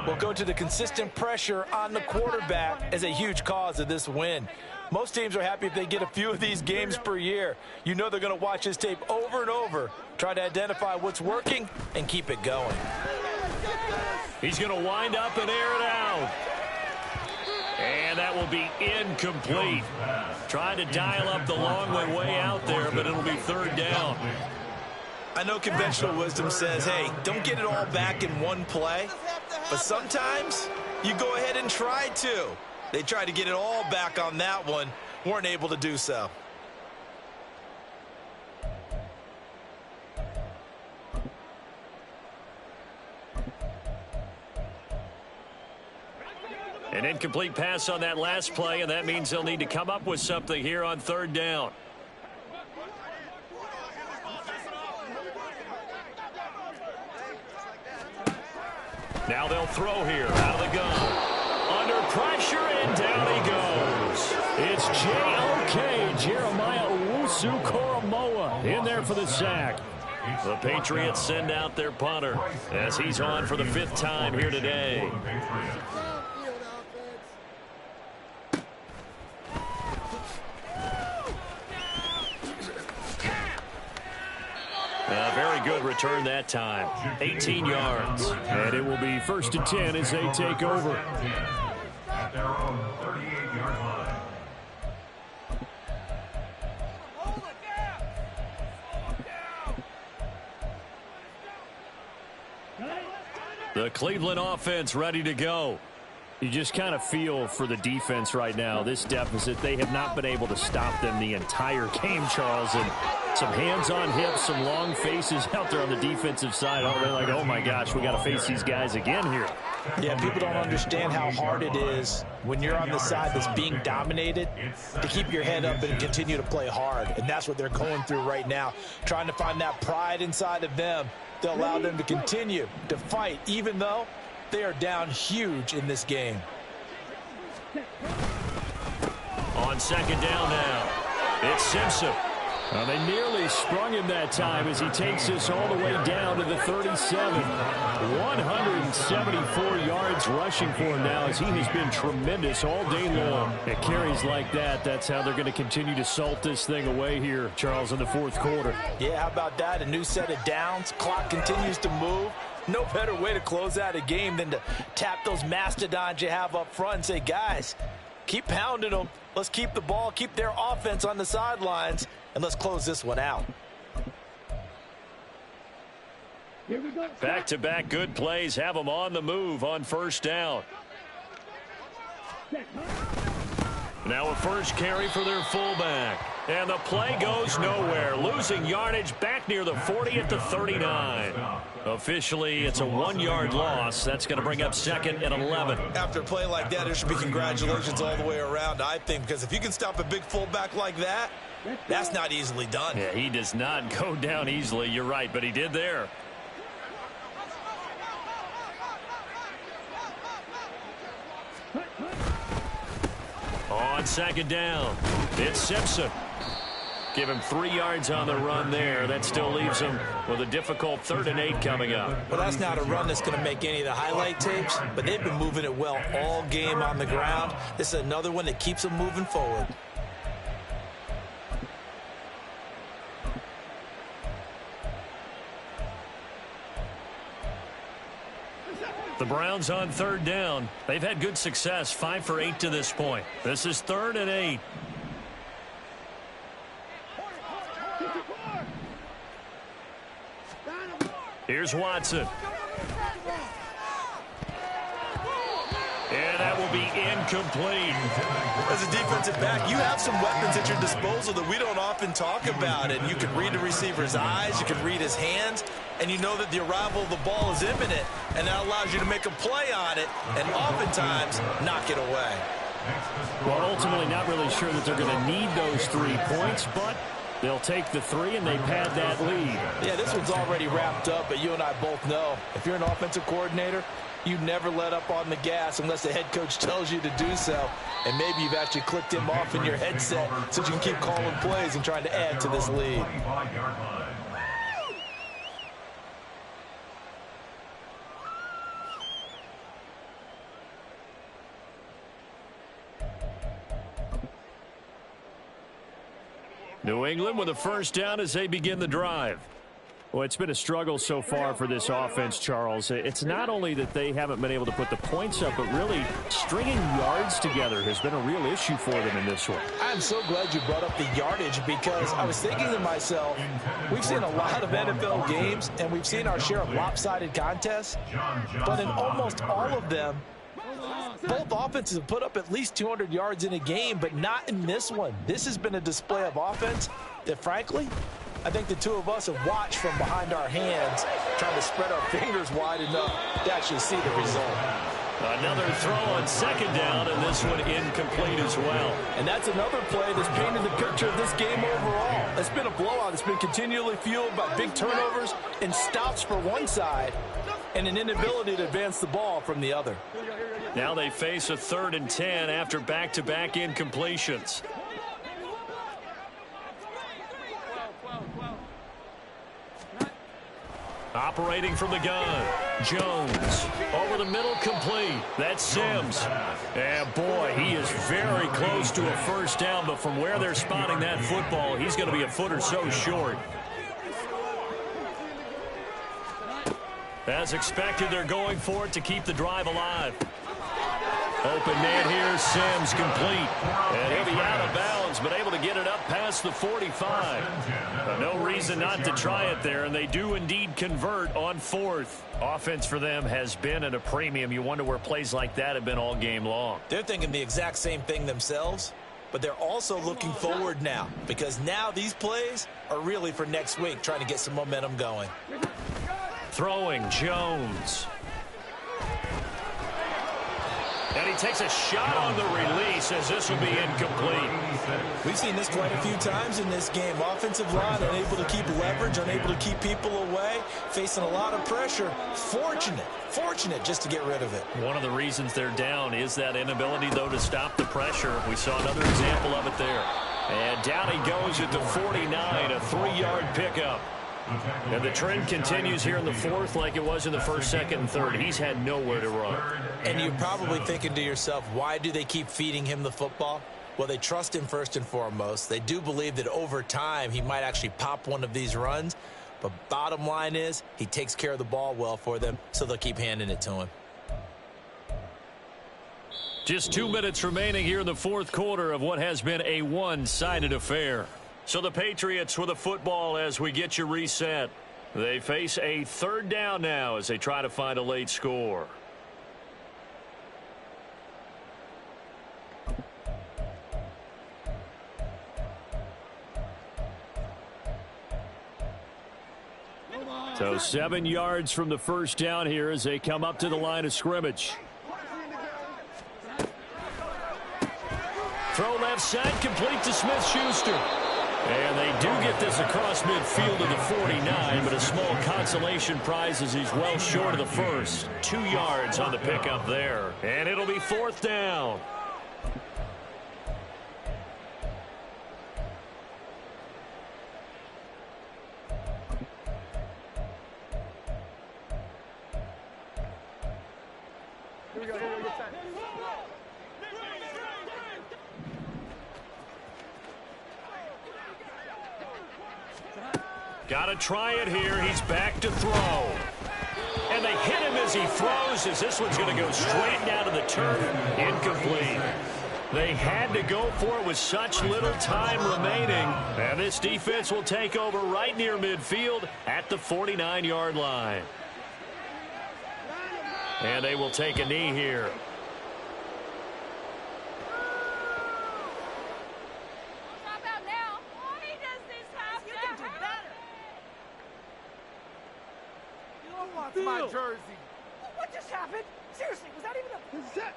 will go to the consistent pressure on the quarterback as a huge cause of this win. Most teams are happy if they get a few of these games per year. You know they're going to watch this tape over and over, try to identify what's working, and keep it going. He's going to wind up and air it out. And that will be incomplete. Trying to dial up the long way out there, but it'll be third down. I know conventional wisdom says, hey, don't get it all back in one play. But sometimes you go ahead and try to. They tried to get it all back on that one. Weren't able to do so. An incomplete pass on that last play, and that means they'll need to come up with something here on third down. Now they'll throw here out of the gun. Under pressure, and down he goes. It's J.O.K. Jeremiah Owusu-Koramoah in there for the sack. The Patriots send out their punter as he's on for the 5th time here today. A very good return that time. 18 yards. And it will be 1st and 10 as they take over. At their own 38-yard line. The Cleveland offense ready to go. You just kind of feel for the defense right now. This deficit, they have not been able to stop them the entire game, Charles. And some hands on hips, some long faces out there on the defensive side. Oh, they're like, oh my gosh, we got to face these guys again here. Yeah, people don't understand how hard it is when you're on the side that's being dominated to keep your head up and continue to play hard. And that's what they're going through right now, trying to find that pride inside of them to allow them to continue to fight, even though they are down huge in this game. On second down now, it's Simpson. Well, they nearly sprung him that time as he takes this all the way down to the 37. 174 yards rushing for him now as he has been tremendous all day long. At carries like that, that's how they're going to continue to salt this thing away here, Charles, in the fourth quarter. Yeah, how about that? A new set of downs. Clock continues to move. No better way to close out a game than to tap those mastodons you have up front and say, guys, keep pounding them. Let's keep the ball, keep their offense on the sidelines, and let's close this one out. Back-to-back good plays have them on the move on first down. Now a first carry for their fullback. And the play goes nowhere. Losing yardage back near the 40 at the 39. Officially, it's a 1-yard loss. That's going to bring up second and 11. After a play like that, there should be congratulations all the way around, I think, because if you can stop a big fullback like that, that's not easily done. Yeah, he does not go down easily. You're right, but he did there. On on second down. It's Simpson. Give him 3 yards on the run there. That still leaves him with a difficult 3rd and 8 coming up. Well, that's not a run that's going to make any of the highlight tapes, but they've been moving it well all game on the ground. This is another one that keeps them moving forward. The Browns on 3rd down. They've had good success, 5 for 8 to this point. This is 3rd and 8. Here's Watson. And that will be incomplete. As a defensive back, you have some weapons at your disposal that we don't often talk about. And you can read the receiver's eyes, you can read his hands, and you know that the arrival of the ball is imminent. And that allows you to make a play on it and oftentimes knock it away. Well, ultimately not really sure that they're going to need those 3 points, but they'll take the 3 and they pad that lead. Yeah, this one's already wrapped up, but you and I both know if you're an offensive coordinator, you never let up on the gas unless the head coach tells you to do so. And maybe you've actually clicked him off in your headset so you can keep calling plays and trying to add to this lead. New England with a 1st down as they begin the drive. Well, it's been a struggle so far for this offense, Charles. It's not only that they haven't been able to put the points up, but really stringing yards together has been a real issue for them in this one. I'm so glad you brought up the yardage because I was thinking to myself, we've seen a lot of NFL games and we've seen our share of lopsided contests, but in almost all of them, both offenses have put up at least 200 yards in a game, but not in this one. This has been a display of offense that, frankly, I think the two of us have watched from behind our hands, trying to spread our fingers wide enough to actually see the result. Another throw on 2nd down, and this one incomplete as well. And that's another play that's painted the picture of this game overall. It's been a blowout. It's been continually fueled by big turnovers and stops for one side and an inability to advance the ball from the other. Now they face a 3rd and 10 after back-to-back incompletions. Operating from the gun, Jones. Over the middle, complete. That's Sims. And boy, he is very close to a 1st down, but from where they're spotting that football, he's going to be a foot or so short. As expected, they're going for it to keep the drive alive. Open man here, Sims complete. And he'll be out of bounds, but able to get it up past the 45. No reason not to try it there, and they do indeed convert on 4th. Offense for them has been at a premium. You wonder where plays like that have been all game long. They're thinking the exact same thing themselves, but they're also looking forward now because now these plays are really for next week, trying to get some momentum going. Throwing, Jones. And he takes a shot on the release as this will be incomplete. We've seen this quite a few times in this game. Offensive line unable to keep leverage, unable to keep people away, facing a lot of pressure. Fortunate just to get rid of it. One of the reasons they're down is that inability, though, to stop the pressure. We saw another example of it there. And down he goes at the 49, a 3-yard pickup. And the trend continues here in the 4th like it was in the 1st, 2nd, and 3rd. He's had nowhere to run. And you're probably thinking to yourself, why do they keep feeding him the football? Well, they trust him first and foremost. They do believe that over time he might actually pop one of these runs. But bottom line is he takes care of the ball well for them, so they'll keep handing it to him. Just 2 minutes remaining here in the 4th quarter of what has been a one-sided affair. So the Patriots with the football as we get you reset. They face a 3rd down now as they try to find a late score. So 7 yards from the 1st down here as they come up to the line of scrimmage. Throw left side, complete to Smith-Schuster. And they do get this across midfield to the 49, but a small consolation prize as he's well short of the first. 2 yards on the pickup there. And it'll be 4th down. Got to try it here. He's back to throw. And they hit him as he throws, as this one's going to go straight down to the turf. Incomplete. They had to go for it with such little time remaining. And this defense will take over right near midfield at the 49-yard line. And they will take a knee here. My jersey. What just happened? Seriously, was that even a... Set?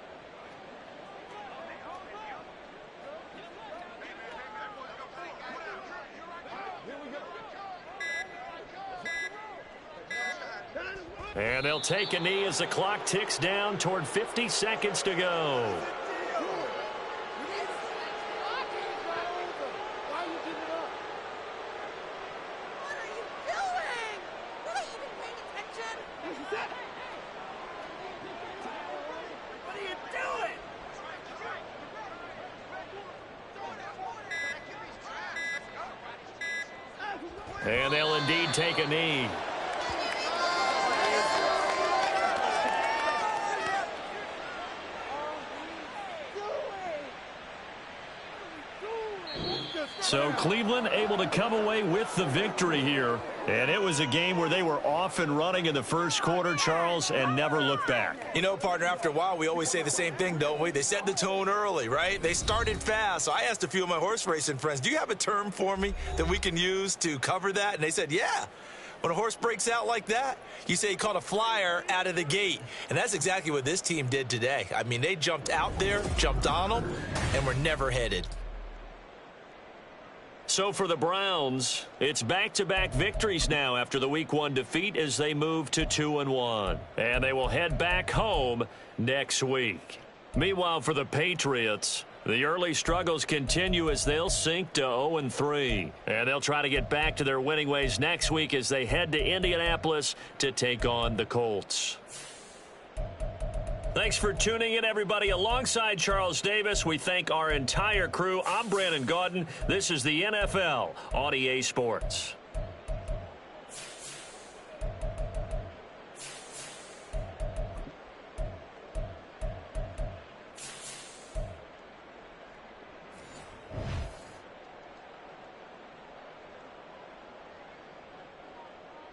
And they'll take a knee as the clock ticks down toward 50 seconds to go. And they'll indeed take a knee. So Cleveland able to come away with the victory here. And it was a game where they were off and running in the first quarter, Charles, and never looked back. You know, partner, after a while, we always say the same thing, don't we? They set the tone early, right? They started fast. So I asked a few of my horse racing friends, do you have a term for me that we can use to cover that? And they said, yeah. When a horse breaks out like that, you say he caught a flyer out of the gate. And that's exactly what this team did today. I mean, they jumped out there, jumped on them, and were never headed. So for the Browns, it's back-to-back victories now after the Week 1 defeat as they move to 2-1. And they will head back home next week. Meanwhile, for the Patriots, the early struggles continue as they'll sink to 0-3. And they'll try to get back to their winning ways next week as they head to Indianapolis to take on the Colts. Thanks for tuning in, everybody. Alongside Charles Davis, we thank our entire crew. I'm Brandon Gaudin. This is the NFL on EA Sports.